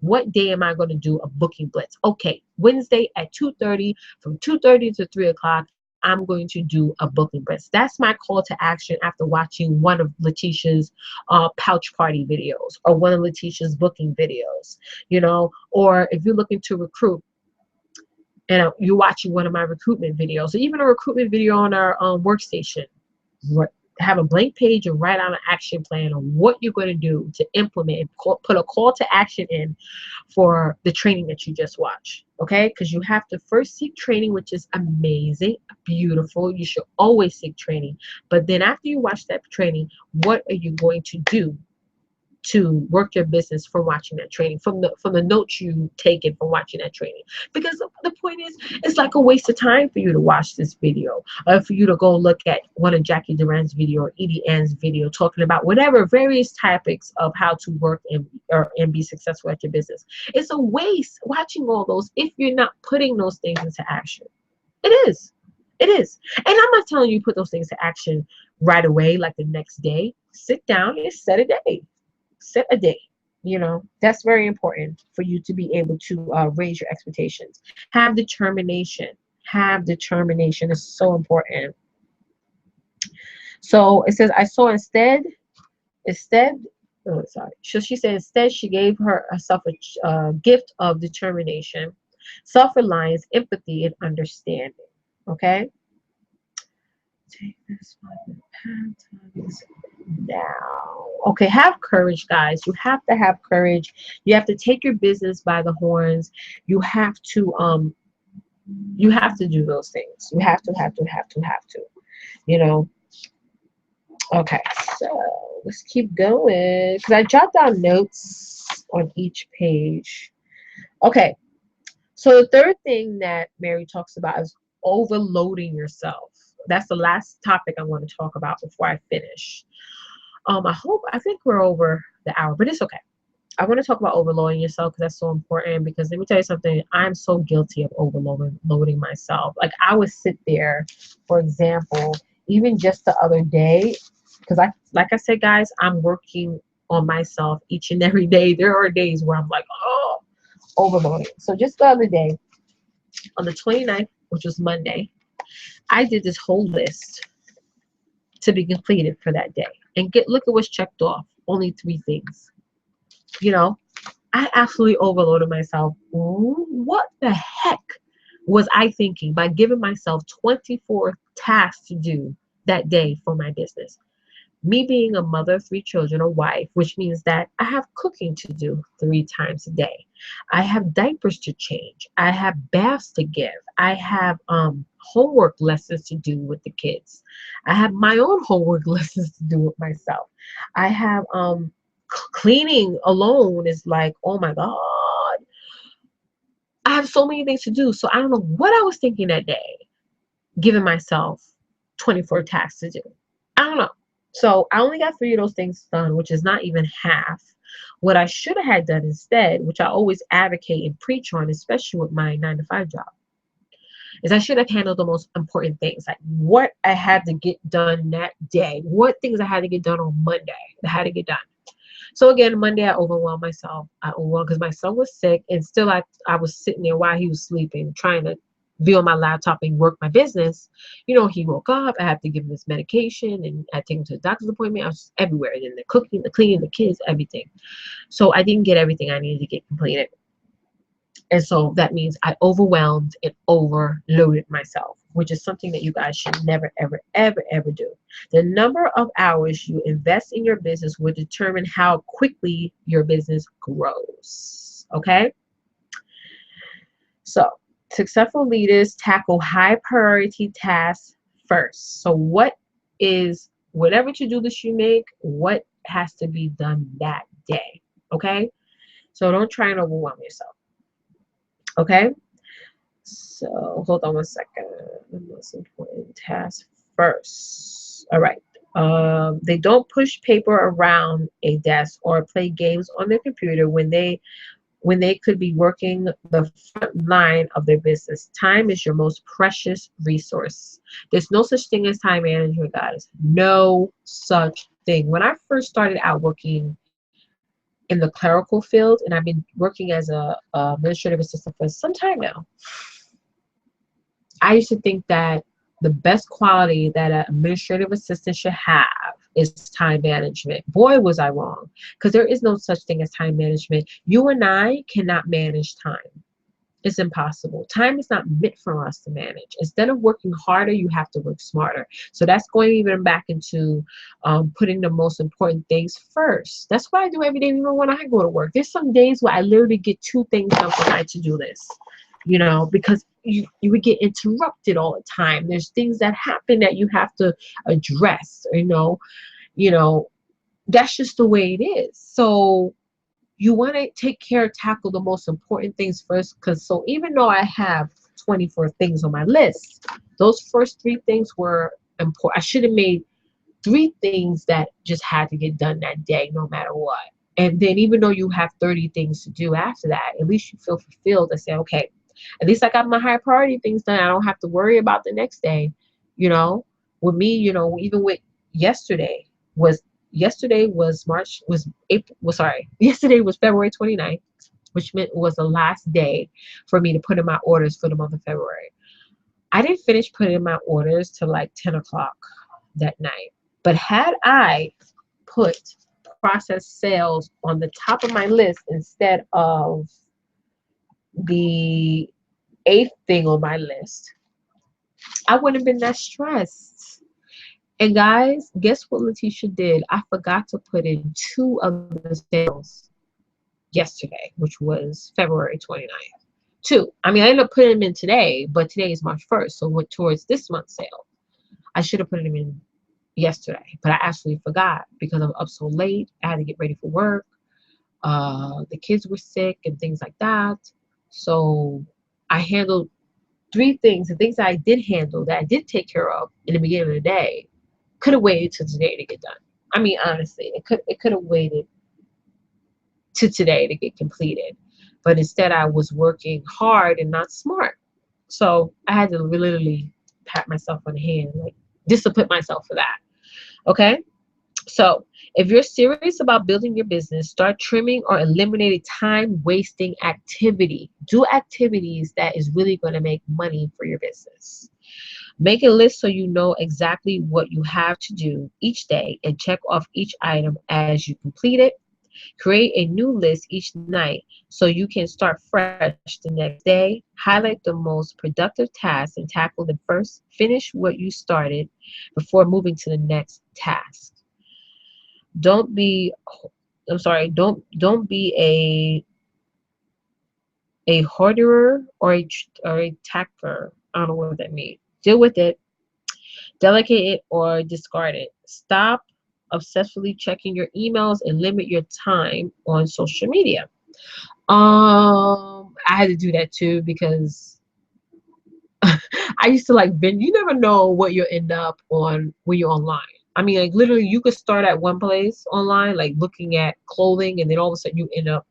What day am I going to do a booking blitz? Okay, Wednesday at 2:30, from 2:30 to 3 o'clock, I'm going to do a booking blitz. That's my call to action after watching one of Letitia's pouch party videos or one of Letitia's booking videos, or if you're looking to recruit, and you're watching one of my recruitment videos, or even a recruitment video on our workstation. Have a blank page and write out an action plan on what you're going to do to implement and put a call to action in for the training that you just watched. Okay? Because you have to first seek training, which is amazing, beautiful. You should always seek training. But then after you watch that training, what are you going to do to work your business from watching that training, from the notes you taken from watching that training? Because the point is, it's like a waste of time for you to watch this video, or for you to go look at one of Jackie Duran's video or Edie Ann's video talking about whatever various topics of how to work and be successful at your business. It's a waste watching all those if you're not putting those things into action. It is. It is. And I'm not telling you put those things to action right away, like the next day. Sit down and set a day. Set a day. That's very important for you to be able to raise your expectations. Have determination. Have determination is so important. So it says, I saw instead, oh, sorry. So she said instead she gave herself a gift of determination, self-reliance, empathy, and understanding. Okay? Take this now. Okay, have courage, guys. You have to have courage. You have to take your business by the horns. You have to do those things. You have to. You know. Okay, so let's keep going because I jot down notes on each page. Okay, so the third thing that Mary talks about is overloading yourself. That's the last topic I want to talk about before I finish. I think we're over the hour, but it's okay. I want to talk about overloading yourself because that's so important. Because let me tell you something, I'm so guilty of overloading myself. Like I would sit there, for example, even just the other day, because like I said, guys, I'm working on myself each and every day. There are days where I'm like, oh, overloading. So just the other day, on the 29th, which was Monday, I did this whole list to be completed for that day. And look at what's checked off. Only three things. You know, I absolutely overloaded myself. What the heck was I thinking by giving myself 24 tasks to do that day for my business? Me being a mother of three children, a wife, which means that I have cooking to do 3 times a day. I have diapers to change. I have baths to give. I have homework lessons to do with the kids. I have my own homework lessons to do with myself. I have cleaning alone is like, oh my God. I have so many things to do. So I don't know what I was thinking that day, giving myself 24 tasks to do. I don't know. So I only got 3 of those things done, which is not even half. What I should have had done instead, which I always advocate and preach on, especially with my 9 to 5 job, is I should have handled the most important things, like what I had to get done that day, what things I had to get done on Monday that had to get done. So again, Monday I overwhelmed myself. I overwhelmed because my son was sick, and still I was sitting there while he was sleeping, trying to be on my laptop and work my business. You know, he woke up. I have to give him his medication, and I take him to the doctor's appointment. I was just everywhere, and then the cooking, the cleaning, the kids, everything. So I didn't get everything I needed to get completed, and so that means I overwhelmed and overloaded myself, which is something that you guys should never, ever, ever, ever do. The number of hours you invest in your business will determine how quickly your business grows. Okay? So, successful leaders tackle high priority tasks first. So, what is whatever to do list you make, what has to be done that day? Okay? So, don't try and overwhelm yourself. Okay? So hold on one second. The most important task first. All right. They don't push paper around a desk or play games on their computer when they could be working the front line of their business. Time is your most precious resource. There's no such thing as time management, guys. No such thing. When I first started out working in the clerical field, and I've been working as a administrative assistant for some time now, I used to think that the best quality that an administrative assistant should have is time management. Boy, was I wrong, because there is no such thing as time management. You and I cannot manage time. It's impossible. Time is not meant for us to manage. Instead of working harder, you have to work smarter. So that's going even back into putting the most important things first. That's what I do every day, even when I go to work. There's some days where I literally get 2 things done for my to-do list, because you would get interrupted all the time. There's things that happen that you have to address, you know, that's just the way it is. So you want to tackle the most important things first, because so even though I have 24 things on my list, those first 3 things were important. I should have made 3 things that just had to get done that day, no matter what. And then even though you have 30 things to do after that, at least you feel fulfilled and say, okay, at least I got my high priority things done. I don't have to worry about the next day. With me, even with yesterday was yesterday was February 29th, which meant it was the last day for me to put in my orders for the month of February. I didn't finish putting in my orders till like 10 o'clock that night. But had I put processed sales on the top of my list instead of the 8th thing on my list, I wouldn't have been that stressed. And guys, guess what Letitia did? I forgot to put in 2 of the sales yesterday, which was February 29th. 2. I mean, I ended up putting them in today, but today is March 1st, so went towards this month's sale. I should have put them in yesterday, but I actually forgot because I'm up so late. I had to get ready for work. The kids were sick and things like that. So I handled 3 things. The things that I did handle, that I did take care of in the beginning of the day, could have waited till today to get done. I mean, honestly, it could have waited to today to get completed. But instead, I was working hard and not smart. So I had to literally pat myself on the hand, like discipline myself for that. Okay? So if you're serious about building your business, start trimming or eliminating time-wasting activity. Do activities that is really going to make money for your business. Make a list so you know exactly what you have to do each day and check off each item as you complete it. Create a new list each night so you can start fresh the next day. Highlight the most productive tasks and tackle them first. Finish what you started before moving to the next task. Don't be I'm sorry, don't be a hoarder or a tacker. I don't know what that means. Deal with it, delegate it, or discard it. Stop obsessively checking your emails and limit your time on social media. I had to do that too because I used to like binge. You never know what you'll end up on when you're online. I mean, like literally, you could start at one place online, like looking at clothing, and then all of a sudden you end up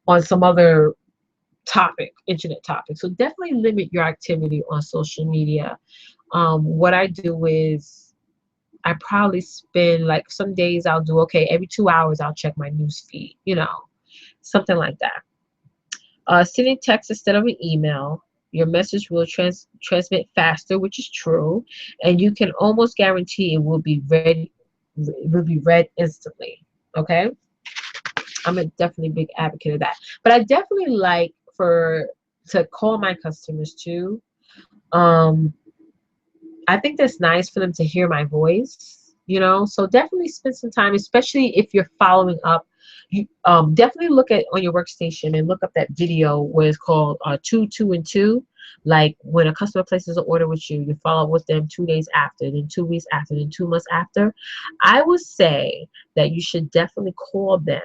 on some other topic, internet topic. So definitely limit your activity on social media. What I do is I probably spend like some days I'll do okay every 2 hours I'll check my news feed, something like that. Sending text instead of an email, your message will transmit faster, which is true, and you can almost guarantee it will be read instantly. Okay, I'm a definitely big advocate of that. But I definitely like for to call my customers too. Um, I think that's nice for them to hear my voice. So definitely spend some time, especially if you're following up. You definitely look at on your workstation and look up that video where it's called two, two, and two. Like when a customer places an order with you, you follow up with them 2 days after, then 2 weeks after, then 2 months after. I would say that you should definitely call them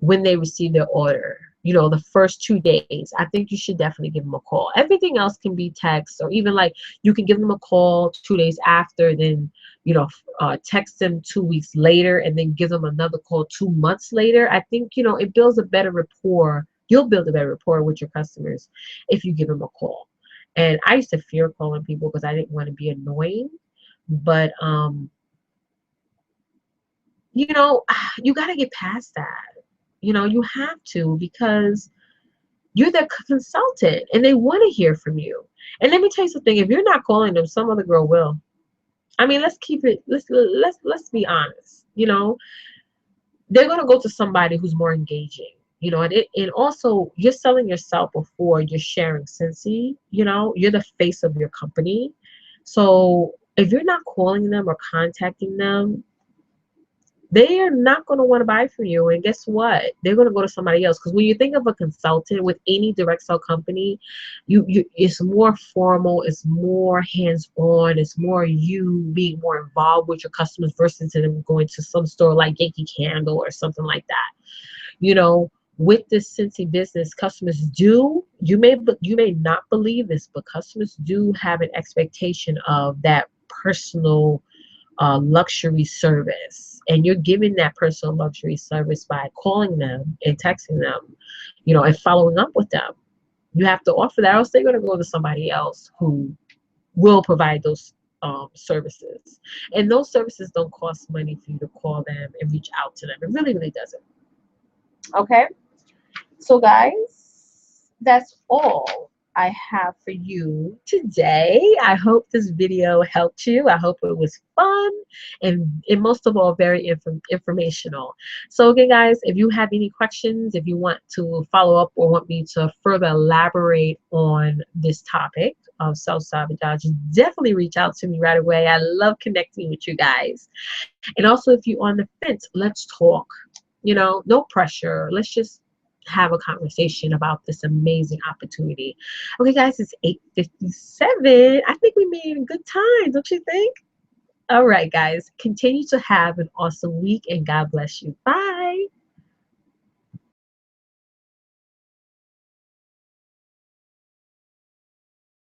when they receive their order. The first 2 days. I think you should definitely give them a call. Everything else can be text or even like you can give them a call 2 days after, then text them 2 weeks later, and then give them another call 2 months later. I think it builds a better rapport. You'll build a better rapport with your customers if you give them a call. And I used to fear calling people because I didn't want to be annoying, but you got to get past that. You have to because you're their consultant and they want to hear from you. And let me tell you something, if you're not calling them, some other girl will. I mean, let's be honest. They're gonna go to somebody who's more engaging. And also you're selling yourself before you're sharing Cincy. You're the face of your company. So if you're not calling them or contacting them, they are not going to want to buy from you. And guess what? They're going to go to somebody else. Because when you think of a consultant with any direct sell company, it's more formal, it's more hands-on, it's more you being more involved with your customers versus them going to some store like Yankee Candle or something like that. With this Cincy business, customers do, you may not believe this, but customers do have an expectation of that personal luxury service, and you're giving that personal luxury service by calling them and texting them, and following up with them. You have to offer that, or else they're going to go to somebody else who will provide those services. And those services don't cost money for you to call them and reach out to them. It really, really doesn't. Okay. So, guys, that's all I have for you today. I hope this video helped you. I hope it was fun and most of all, very informational. So, again, guys, if you have any questions, if you want to follow up or want me to further elaborate on this topic of self-sabotage, definitely reach out to me right away. I love connecting with you guys. And also, if you're on the fence, let's talk. No pressure. Let's just have a conversation about this amazing opportunity. Okay, guys, it's 8:57. I think we made a good time, don't you think? All right, guys, continue to have an awesome week and God bless you. Bye.